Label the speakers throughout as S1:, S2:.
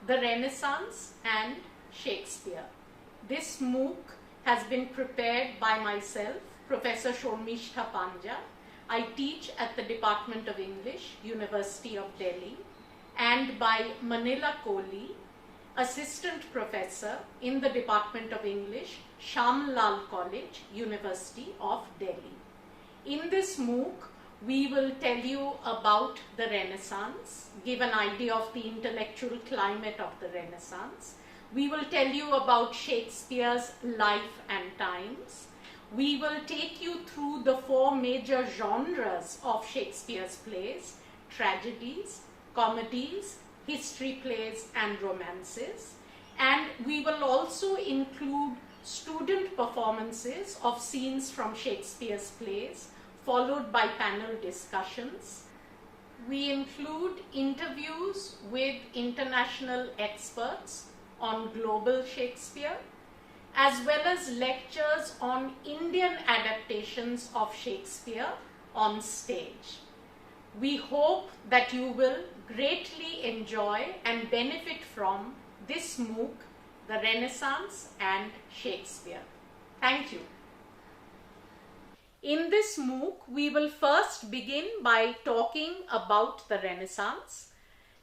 S1: The Renaissance and Shakespeare. This MOOC has been prepared by myself, Professor Shormishtha Panja. I teach at the Department of English, University of Delhi, and by Manila Kohli, Assistant Professor in the Department of English, Shamlal College, University of Delhi. In this MOOC, we will tell you about the Renaissance, give an idea of the intellectual climate of the Renaissance. We will tell you about Shakespeare's life and times. We will take you through the four major genres of Shakespeare's plays: tragedies, comedies, history plays, and romances. And we will also include student performances of scenes from Shakespeare's plays, followed by panel discussions. We include interviews with international experts on global Shakespeare, as well as lectures on Indian adaptations of Shakespeare on stage. We hope that you will greatly enjoy and benefit from this MOOC, The Renaissance and Shakespeare. Thank you. In this MOOC, we will first begin by talking about the Renaissance,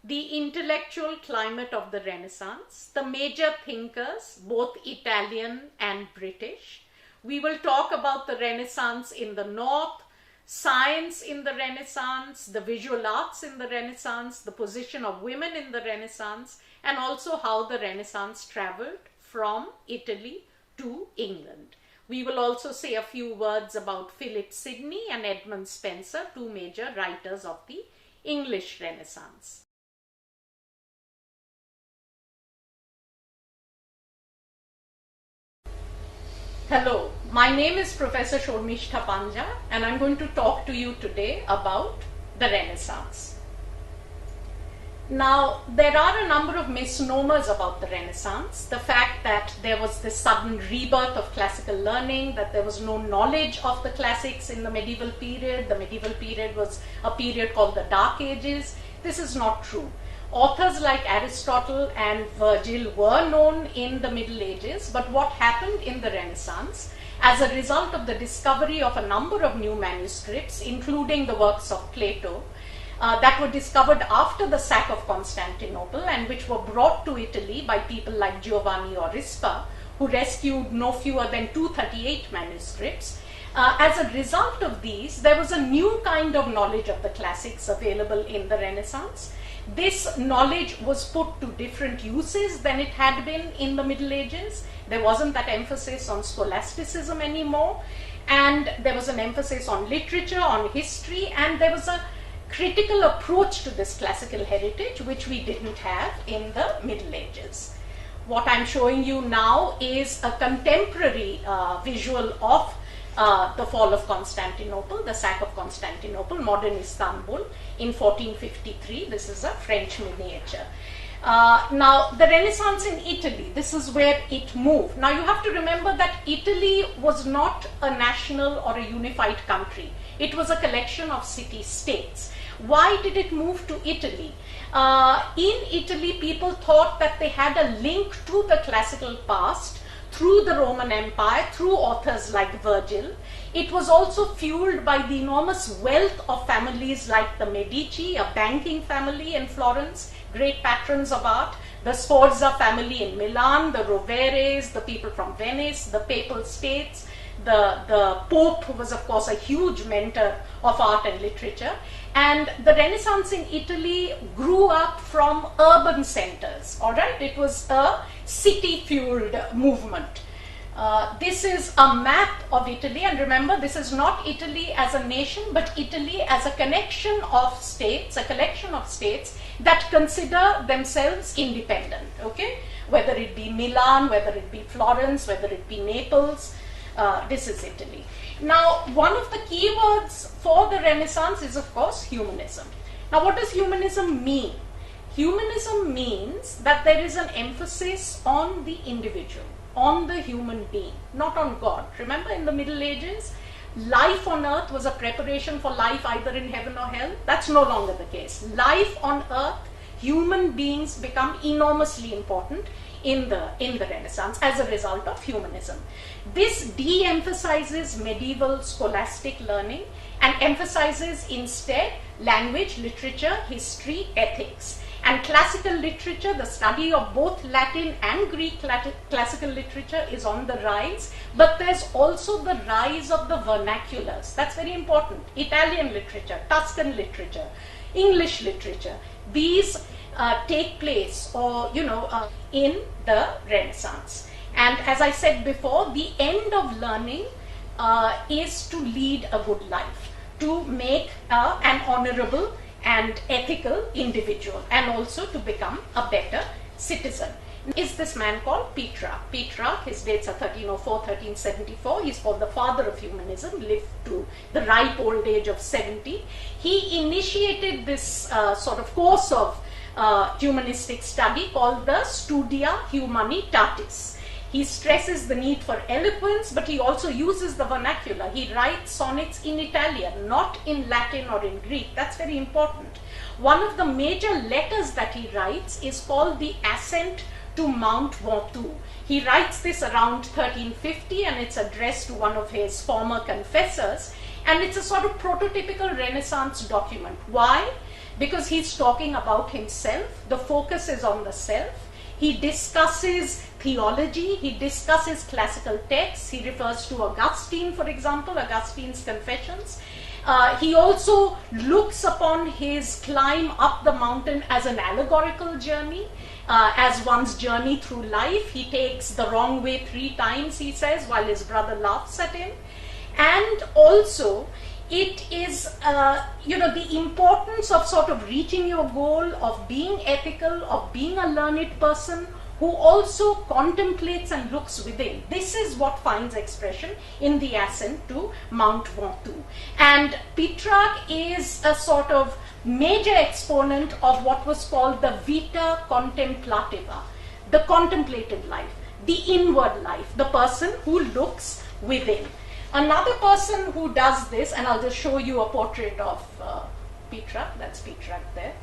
S1: the intellectual climate of the Renaissance, the major thinkers, both Italian and British. We will talk about the Renaissance in the North, science in the Renaissance, the visual arts in the Renaissance, the position of women in the Renaissance, and also how the Renaissance traveled from Italy to England. We will also say a few words about Philip Sidney and Edmund Spenser, two major writers of the English Renaissance. Hello, my name is Professor Shormishtha Panja, and I'm going to talk to you today about the Renaissance. Now, there are a number of misnomers about the Renaissance. The fact that there was this sudden rebirth of classical learning, that there was no knowledge of the classics in the medieval period. The medieval period was a period called the Dark Ages. This is not true. Authors like Aristotle and Virgil were known in the Middle Ages, but what happened in the Renaissance, as a result of the discovery of a number of new manuscripts, including the works of Plato, that were discovered after the sack of Constantinople and which were brought to Italy by people like Giovanni Aurispa, who rescued no fewer than 238 manuscripts. As a result of these, there was a new kind of knowledge of the classics available in the Renaissance. This knowledge was put to different uses than it had been in the Middle Ages. There wasn't that emphasis on scholasticism anymore, and there was an emphasis on literature, on history, and there was a critical approach to this classical heritage, which we didn't have in the Middle Ages. What I'm showing you now is a contemporary visual of the fall of Constantinople, the sack of Constantinople, modern Istanbul in 1453. This is a French miniature. Now, the Renaissance in Italy, this is where it moved. Now, you have to remember that Italy was not a national or a unified country. It was a collection of city-states. Why did it move to Italy? In Italy, people thought that they had a link to the classical past through the Roman Empire, through authors like Virgil. It was also fueled by the enormous wealth of families like the Medici, a banking family in Florence, great patrons of art, the Sforza family in Milan, the Roveres, the people from Venice, the Papal States. The Pope was, of course, a huge mentor of art and literature. And the Renaissance in Italy grew up from urban centers, all right? It was a city-fueled movement. This is a map of Italy, and remember, this is not Italy as a nation, but Italy as a connection of states, a collection of states that consider themselves independent, okay? Whether it be Milan, whether it be Florence, whether it be Naples, this is Italy. Now, one of the keywords for the Renaissance is, of course, humanism. Now, what does humanism mean? Humanism means that there is an emphasis on the individual, on the human being, not on God. Remember, in the Middle Ages, life on earth was a preparation for life either in heaven or hell. That's no longer the case. Life on earth human beings become enormously important in the Renaissance as a result of humanism. This de-emphasizes medieval scholastic learning and emphasizes instead language, literature, history, ethics. And classical literature, the study of both Latin and Greek classical literature is on the rise, but there's also the rise of the vernaculars. That's very important. Italian literature, Tuscan literature, English literature. These take place in the Renaissance. And as I said before, the end of learning is to lead a good life, to make an honorable and ethical individual, and also to become a better citizen. Is this man called Petrarch. Petrarch, his dates are 1304, 1374. He's called the father of humanism, lived to the ripe old age of 70. He initiated this sort of course of humanistic study called the Studia Humanitatis. He stresses the need for eloquence, but he also uses the vernacular. He writes sonnets in Italian, not in Latin or in Greek. That's very important. One of the major letters that he writes is called the Ascent to Mount Ventoux. He writes this around 1350, and it's addressed to one of his former confessors. And it's a sort of prototypical Renaissance document. Why? Because he's talking about himself. The focus is on the self. He discusses theology, he discusses classical texts, he refers to Augustine, for example, Augustine's Confessions. He also looks upon his climb up the mountain as an allegorical journey, as one's journey through life. He takes the wrong way 3 times, he says, while his brother laughs at him. And also, it is, the importance of sort of reaching your goal, of being ethical, of being a learned person who also contemplates and looks within. This is what finds expression in the Ascent to Mount Ventoux. And Petrarch is a sort of major exponent of what was called the Vita Contemplativa, the contemplative life, the inward life, the person who looks within. Another person who does this, and I'll just show you a portrait of Petrarch, that's Petrarch there,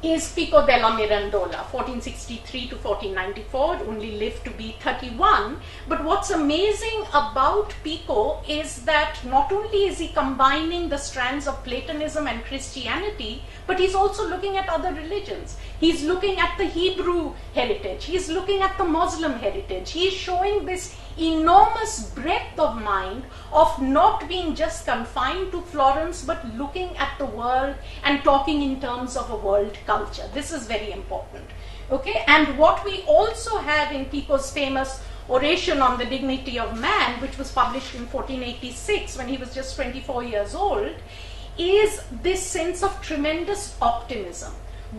S1: is Pico della Mirandola, 1463 to 1494, only lived to be 31. But what's amazing about Pico is that not only is he combining the strands of Platonism and Christianity, but he's also looking at other religions. He's looking at the Hebrew heritage. He's looking at the Muslim heritage. He's showing this enormous breadth of mind of not being just confined to Florence, but looking at the world and talking in terms of a world culture. This is very important. Okay, and what we also have in Pico's famous Oration on the Dignity of Man, which was published in 1486 when he was just 24 years old, is this sense of tremendous optimism.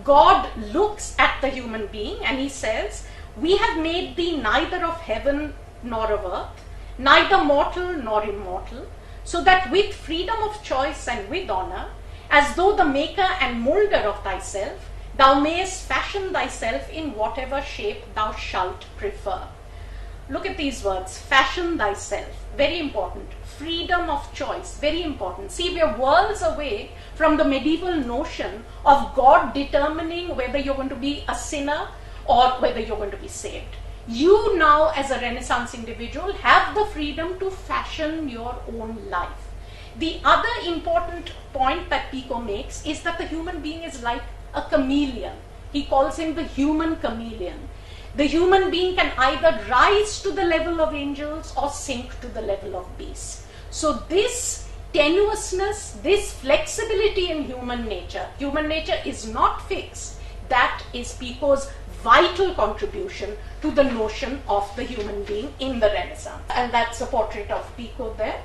S1: God looks at the human being and he says, "We have made thee neither of heaven nor of earth, neither mortal nor immortal, so that with freedom of choice and with honor, as though the maker and moulder of thyself, thou mayest fashion thyself in whatever shape thou shalt prefer." Look at these words, fashion thyself, very important. Freedom of choice, very important. See, we are worlds away from the medieval notion of God determining whether you're going to be a sinner or whether you're going to be saved. You now, as a Renaissance individual, have the freedom to fashion your own life. The other important point that Pico makes is that the human being is like a chameleon. He calls him the human chameleon. The human being can either rise to the level of angels or sink to the level of beasts. So this tenuousness, this flexibility in human nature is not fixed. That is Pico's vital contribution to the notion of the human being in the Renaissance. And that's a portrait of Pico there.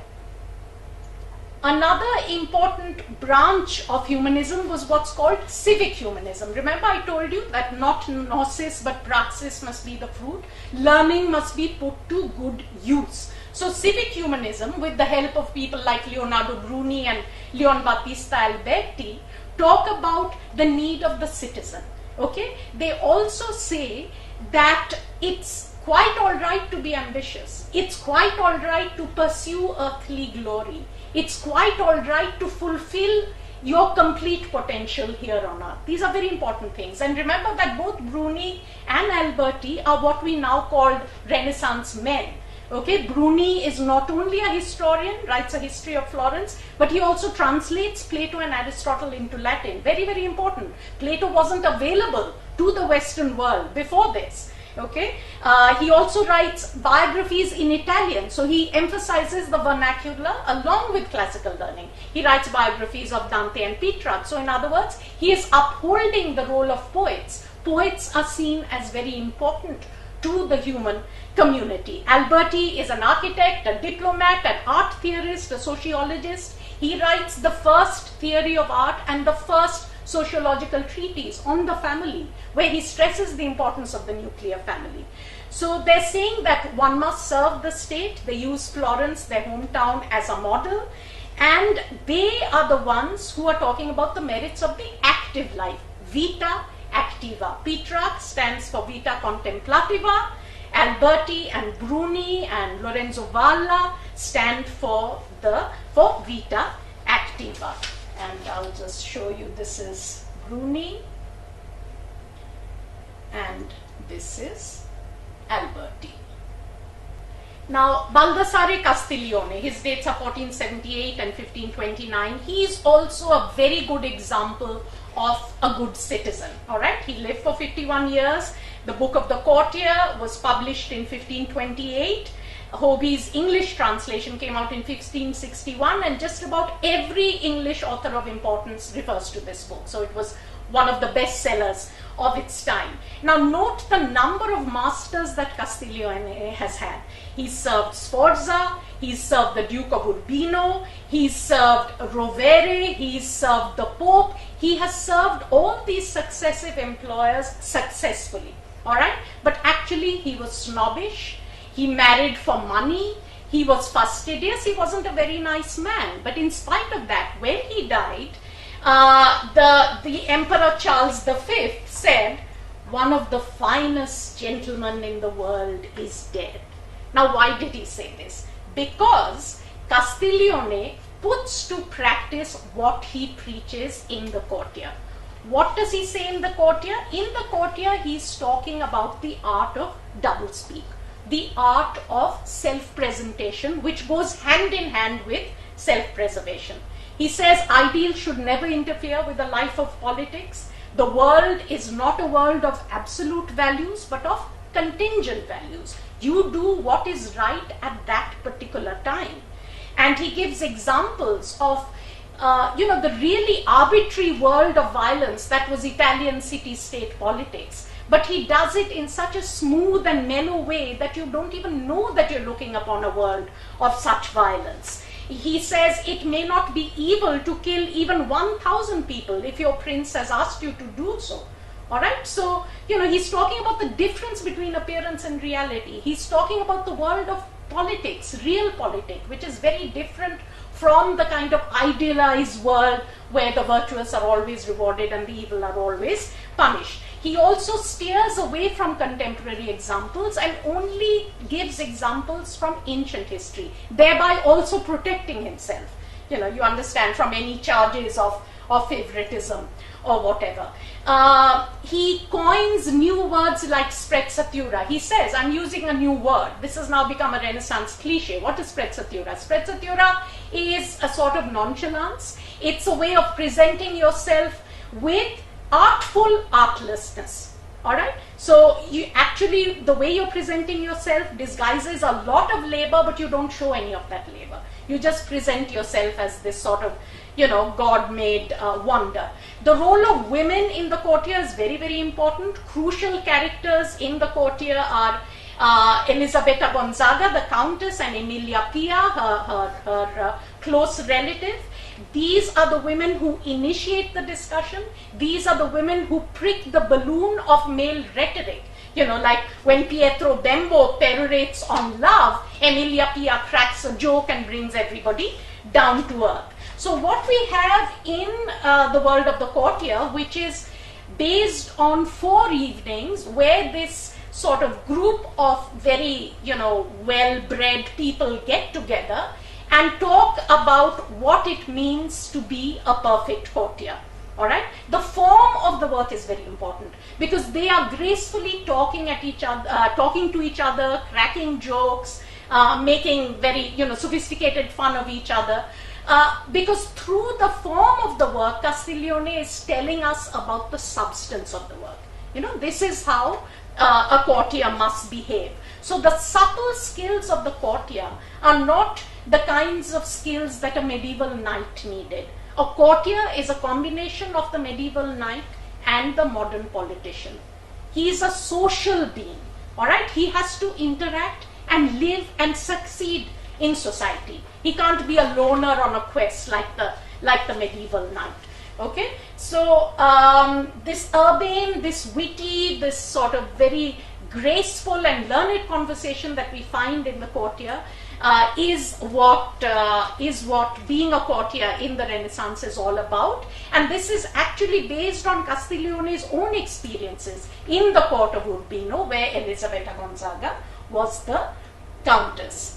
S1: Another important branch of humanism was what's called civic humanism. Remember, I told you that not gnosis but praxis must be the fruit. Learning must be put to good use. So civic humanism, with the help of people like Leonardo Bruni and Leon Battista Alberti, talk about the need of the citizen. Okay? They also say that it's quite all right to be ambitious. It's quite all right to pursue earthly glory. It's quite all right to fulfill your complete potential here on earth. These are very important things. And remember that both Bruni and Alberti are what we now call Renaissance men. Okay, Bruni is not only a historian, writes a history of Florence, but he also translates Plato and Aristotle into Latin. Very, very important. Plato wasn't available to the Western world before this. Okay, he also writes biographies in Italian, so he emphasizes the vernacular along with classical learning. He writes biographies of Dante and Petrarch. So in other words, he is upholding the role of poets. Poets are seen as very important to the human community. Alberti is an architect, a diplomat, an art theorist, a sociologist. He writes the first theory of art and the first sociological treatise on the family, where he stresses the importance of the nuclear family. So they're saying that one must serve the state. They use Florence, their hometown, as a model, and they are the ones who are talking about the merits of the active life, vita activa. Petrarch stands for vita contemplativa. Alberti and Bruni and Lorenzo Valla stand for vita activa. And I'll just show you, this is Bruni and this is Alberti. Now, Baldassare Castiglione, his dates are 1478 and 1529. He is also a very good example of a good citizen. All right, he lived for 51 years. The Book of the Courtier was published in 1528. Hoby's English translation came out in 1661, and just about every English author of importance refers to this book. So it was one of the bestsellers of its time. Now note the number of masters that Castiglione has had. He served Sforza, he served the Duke of Urbino, he served Rovere, he served the Pope. He has served all these successive employers successfully. All right, but actually he was snobbish. He married for money. He was fastidious. He wasn't a very nice man. But in spite of that, when he died, the Emperor Charles V said, one of the finest gentlemen in the world is dead. Now, why did he say this? Because Castiglione puts to practice what he preaches in the Courtier. What does he say in the Courtier? In the Courtier, he's talking about the art of doublespeak, the art of self-presentation, which goes hand in hand with self-preservation. He says ideals should never interfere with the life of politics. The world is not a world of absolute values, but of contingent values. You do what is right at that particular time. And he gives examples of the really arbitrary world of violence that was Italian city-state politics. But he does it in such a smooth and mellow way that you don't even know that you're looking upon a world of such violence. He says it may not be evil to kill even 1,000 people if your prince has asked you to do so. All right, so, he's talking about the difference between appearance and reality. He's talking about the world of politics, real politics, which is very different from the kind of idealized world where the virtuous are always rewarded and the evil are always punished. He also steers away from contemporary examples and only gives examples from ancient history, thereby also protecting himself, you understand, from any charges of favoritism or whatever. He coins new words like sprezzatura. He says, I'm using a new word. This has now become a Renaissance cliche. What is sprezzatura? Sprezzatura is a sort of nonchalance. It's a way of presenting yourself with artful artlessness. All right, so the way you're presenting yourself disguises a lot of labor, but you don't show any of that labor. You just present yourself as this sort of God-made wonder. The role of women in the Courtier is very, very important. Crucial characters in the Courtier are Elisabetta Gonzaga, the Countess, and Emilia Pia, her close relative. These are the women who initiate the discussion. These are the women who prick the balloon of male rhetoric. Like when Pietro Bembo perorates on love, Emilia Pia cracks a joke and brings everybody down to earth. So what we have in the world of the Courtier, which is based on 4 evenings where this sort of group of very, well-bred people get together, and talk about what it means to be a perfect courtier. All right, the form of the work is very important because they are gracefully talking at each other, talking to each other, cracking jokes, making very sophisticated fun of each other. Because through the form of the work, Castiglione is telling us about the substance of the work. This is how a courtier must behave. So the subtle skills of the courtier are not the kinds of skills that a medieval knight needed. A courtier is a combination of the medieval knight and the modern politician. He is a social being, all right? He has to interact and live and succeed in society. He can't be a loner on a quest like the medieval knight. Okay, so this urbane, this witty, this sort of very graceful and learned conversation that we find in the courtier is what being a courtier in the Renaissance is all about. And this is actually based on Castiglione's own experiences in the court of Urbino, where Elisabetta Gonzaga was the countess.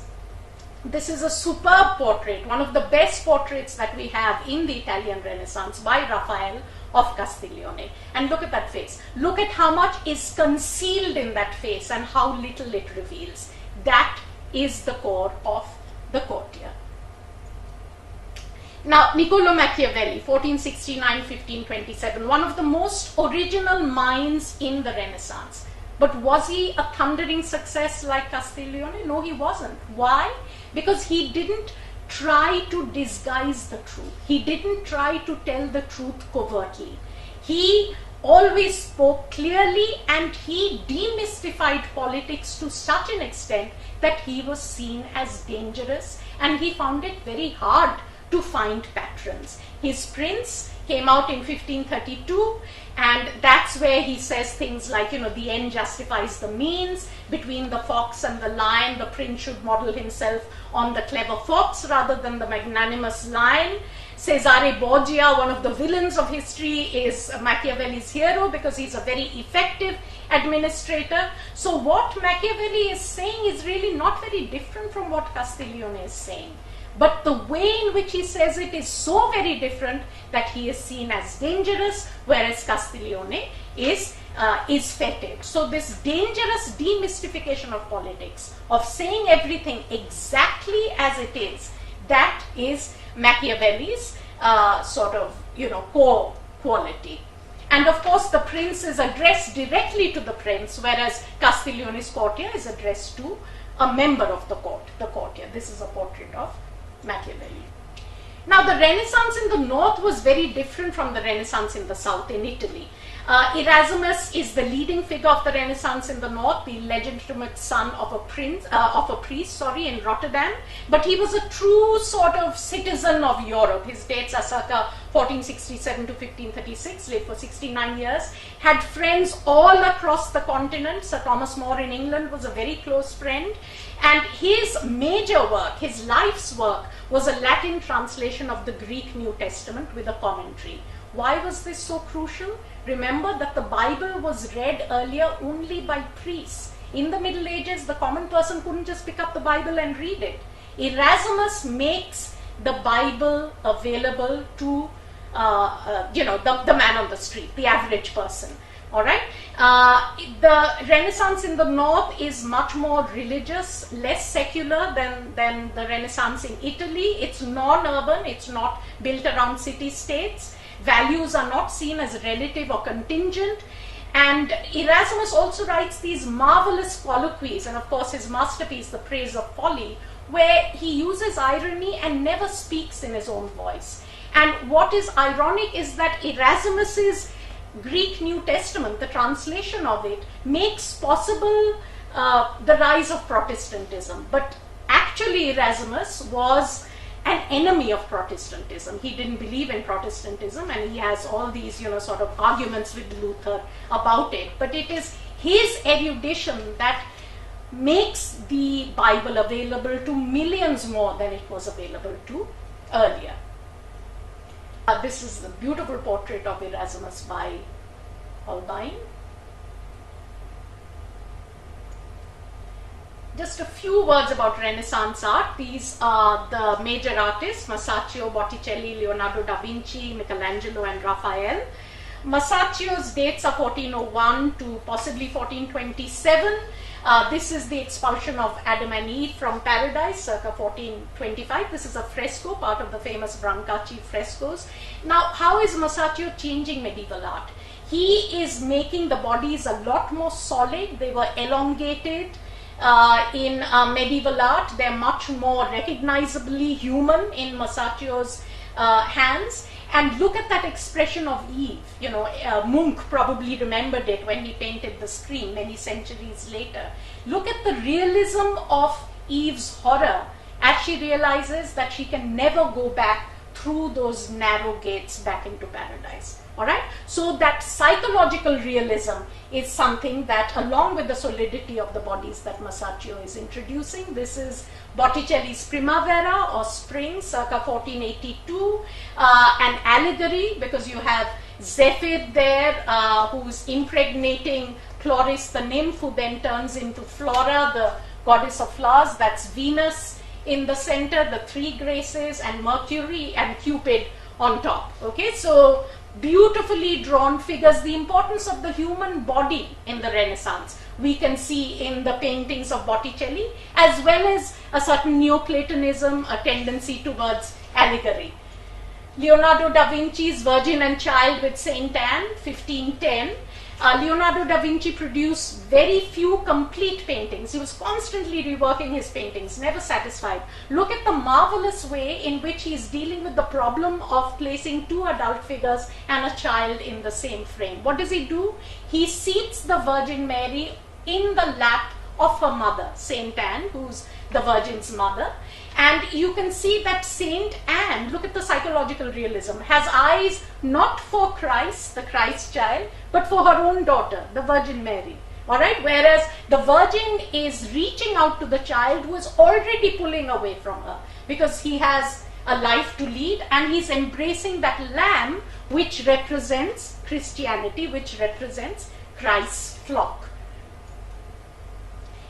S1: This is a superb portrait, one of the best portraits that we have in the Italian Renaissance by Raphael of Castiglione. And look at that face. Look at how much is concealed in that face and how little it reveals. That is the core of the courtier. Now, Niccolo Machiavelli, 1469-1527, one of the most original minds in the Renaissance. But was he a thundering success like Castiglione? No, he wasn't. Why? Because he didn't try to disguise the truth. He didn't try to tell the truth covertly. He always spoke clearly, and he demystified politics to such an extent that he was seen as dangerous, and he found it very hard to find patrons. His Prince came out in 1532, and that's where he says things like, the end justifies the means. Between the fox and the lion, the prince should model himself on the clever fox rather than the magnanimous lion. Cesare Borgia, one of the villains of history, is Machiavelli's hero because he's a very effective administrator. So what Machiavelli is saying is really not very different from what Castiglione is saying. But the way in which he says it is so very different that he is seen as dangerous, whereas Castiglione is feted. So this dangerous demystification of politics, of saying everything exactly as it is, that is Machiavelli's core quality. And of course, the prince is addressed directly to the prince, whereas Castiglione's courtier is addressed to a member of the court, the courtier. This is a portrait of Machiavelli. Now, the Renaissance in the north was very different from the Renaissance in the south, in Italy. Erasmus is the leading figure of the Renaissance in the north, the legitimate son of a priest in Rotterdam. But he was a true sort of citizen of Europe. His dates are circa 1467 to 1536, lived for 69 years, had friends all across the continent. Sir Thomas More in England was a very close friend. And his major work, his life's work, was a Latin translation of the Greek New Testament with a commentary. Why was this so crucial? Remember that the Bible was read earlier only by priests. In the Middle Ages, the common person couldn't just pick up the Bible and read it. Erasmus makes the Bible available to the man on the street, the average person. All right. The Renaissance in the north is much more religious, less secular than the Renaissance in Italy. It's non-urban. It's not built around city-states. Values are not seen as relative or contingent. And Erasmus also writes these marvelous colloquies, and of course his masterpiece, The Praise of Folly, where he uses irony and never speaks in his own voice. And what is ironic is that Erasmus's Greek New Testament, the translation of it, makes possible the rise of Protestantism. But actually Erasmus was an enemy of Protestantism. He didn't believe in Protestantism, and he has all these, sort of arguments with Luther about it. But it is his erudition that makes the Bible available to millions more than it was available to earlier. This is the beautiful portrait of Erasmus by Holbein. Just a few words about Renaissance art. These are the major artists: Masaccio, Botticelli, Leonardo da Vinci, Michelangelo, and Raphael. Masaccio's dates are 1401 to possibly 1427. This is the expulsion of Adam and Eve from paradise, circa 1425. This is a fresco, part of the famous Brancacci frescoes. Now, how is Masaccio changing medieval art? He is making the bodies a lot more solid. They were elongated. In medieval art, they're much more recognizably human in Masaccio's hands. And look at that expression of Eve. You know, Munch probably remembered it when he painted the Scream many centuries later. Look at the realism of Eve's horror as she realizes that she can never go back through those narrow gates back into paradise. All right, so that psychological realism is something that, along with the solidity of the bodies that Masaccio is introducing. This is Botticelli's Primavera or Spring, circa 1482, an allegory, because you have Zephyr there, who's impregnating Chloris, the nymph, who then turns into Flora, the goddess of flowers. That's Venus in the center, the three graces, and Mercury and Cupid on top. Okay, so beautifully drawn figures. The importance of the human body in the Renaissance we can see in the paintings of Botticelli, as well as a certain Neoplatonism, a tendency towards allegory. Leonardo da Vinci's Virgin and Child with Saint Anne, 1510. Leonardo da Vinci produced very few complete paintings. He was constantly reworking his paintings, never satisfied. Look at the marvelous way in which he is dealing with the problem of placing two adult figures and a child in the same frame. What does he do? He seats the Virgin Mary in the lap of her mother, Saint Anne, who's the Virgin's mother. And you can see that Saint Anne, look at the psychological realism, has eyes not for Christ, the Christ child, but for her own daughter, the Virgin Mary. All right, whereas the Virgin is reaching out to the child who is already pulling away from her, because he has a life to lead, and he's embracing that lamb which represents Christianity, which represents Christ's flock.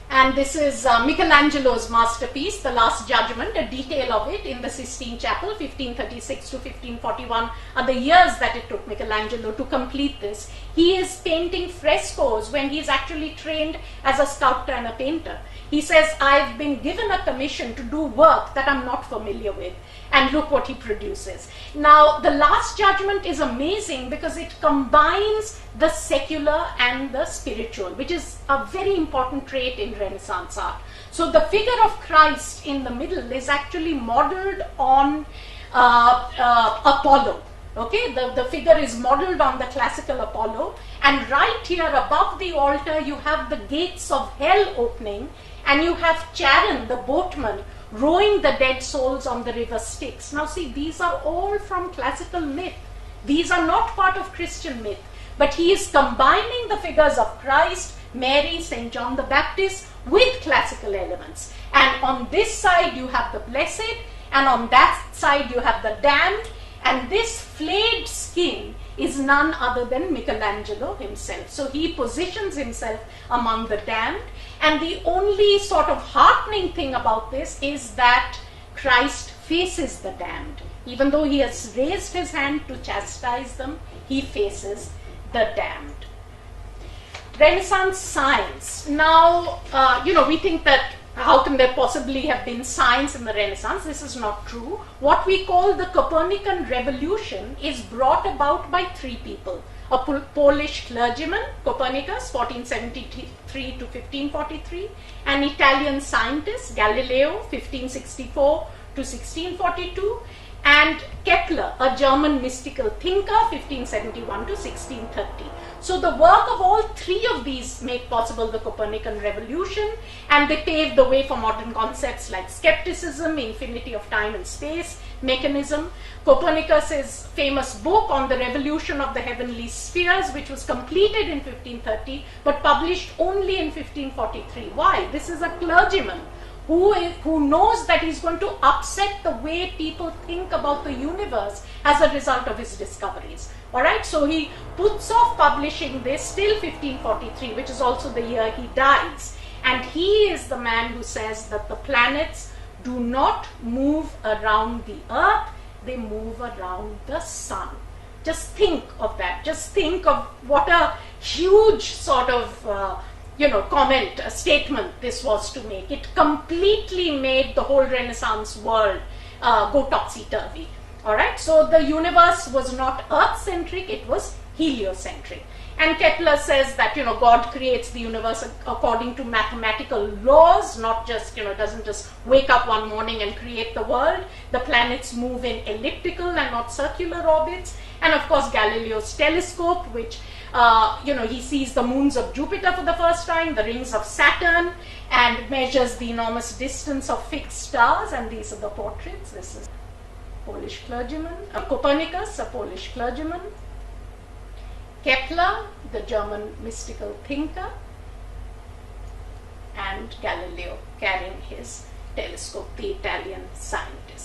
S1: And this is Michelangelo's masterpiece, The Last Judgment. A detail of it in the Sistine Chapel, 1536 to 1541 are the years that it took Michelangelo to complete this. He is painting frescoes when he's actually trained as a sculptor and a painter. He says, I've been given a commission to do work that I'm not familiar with. And look what he produces. Now, The Last Judgment is amazing because it combines the secular and the spiritual, which is a very important trait in Renaissance art. So the figure of Christ in the middle is actually modeled on Apollo. Okay, the figure is modeled on the classical Apollo. And right here above the altar, you have the gates of hell opening, and you have Charon, the boatman, rowing the dead souls on the river Styx. Now see, these are all from classical myth. These are not part of Christian myth. But he is combining the figures of Christ, Mary, St. John the Baptist with classical elements. And on this side you have the blessed, and on that side you have the damned. And this flayed skin is none other than Michelangelo himself. So he positions himself among the damned. And the only sort of heartening thing about this is that Christ faces the damned. Even though he has raised his hand to chastise them, he faces the damned. Renaissance science. Now, we think that how can there possibly have been science in the Renaissance? This is not true. What we call the Copernican revolution is brought about by three people. A Polish clergyman, Copernicus, 1473 to 1543, an Italian scientist, Galileo, 1564 to 1642, and Kepler, a German mystical thinker, 1571 to 1630. So the work of all three of these made possible the Copernican revolution, and they paved the way for modern concepts like skepticism, infinity of time and space, mechanism. Copernicus's famous book on the revolution of the heavenly spheres, which was completed in 1530 but published only in 1543. Why? This is a clergyman who knows that he's going to upset the way people think about the universe as a result of his discoveries. All right, so he puts off publishing this till 1543, which is also the year he dies. And he is the man who says that the planets do not move around the Earth, they move around the sun. Just think of that. Just think of what a huge sort of comment, a statement this was to make. It completely made the whole Renaissance world go topsy-turvy. All right, so the universe was not Earth-centric, it was heliocentric. And Kepler says that, God creates the universe according to mathematical laws, not just, doesn't just wake up one morning and create the world. The planets move in elliptical and not circular orbits. And of course, Galileo's telescope, which, he sees the moons of Jupiter for the first time, the rings of Saturn, and measures the enormous distance of fixed stars. And these are the portraits. This is a Polish clergyman. Copernicus, a Polish clergyman. Kepler, the German mystical thinker, and Galileo carrying his telescope, the Italian scientist.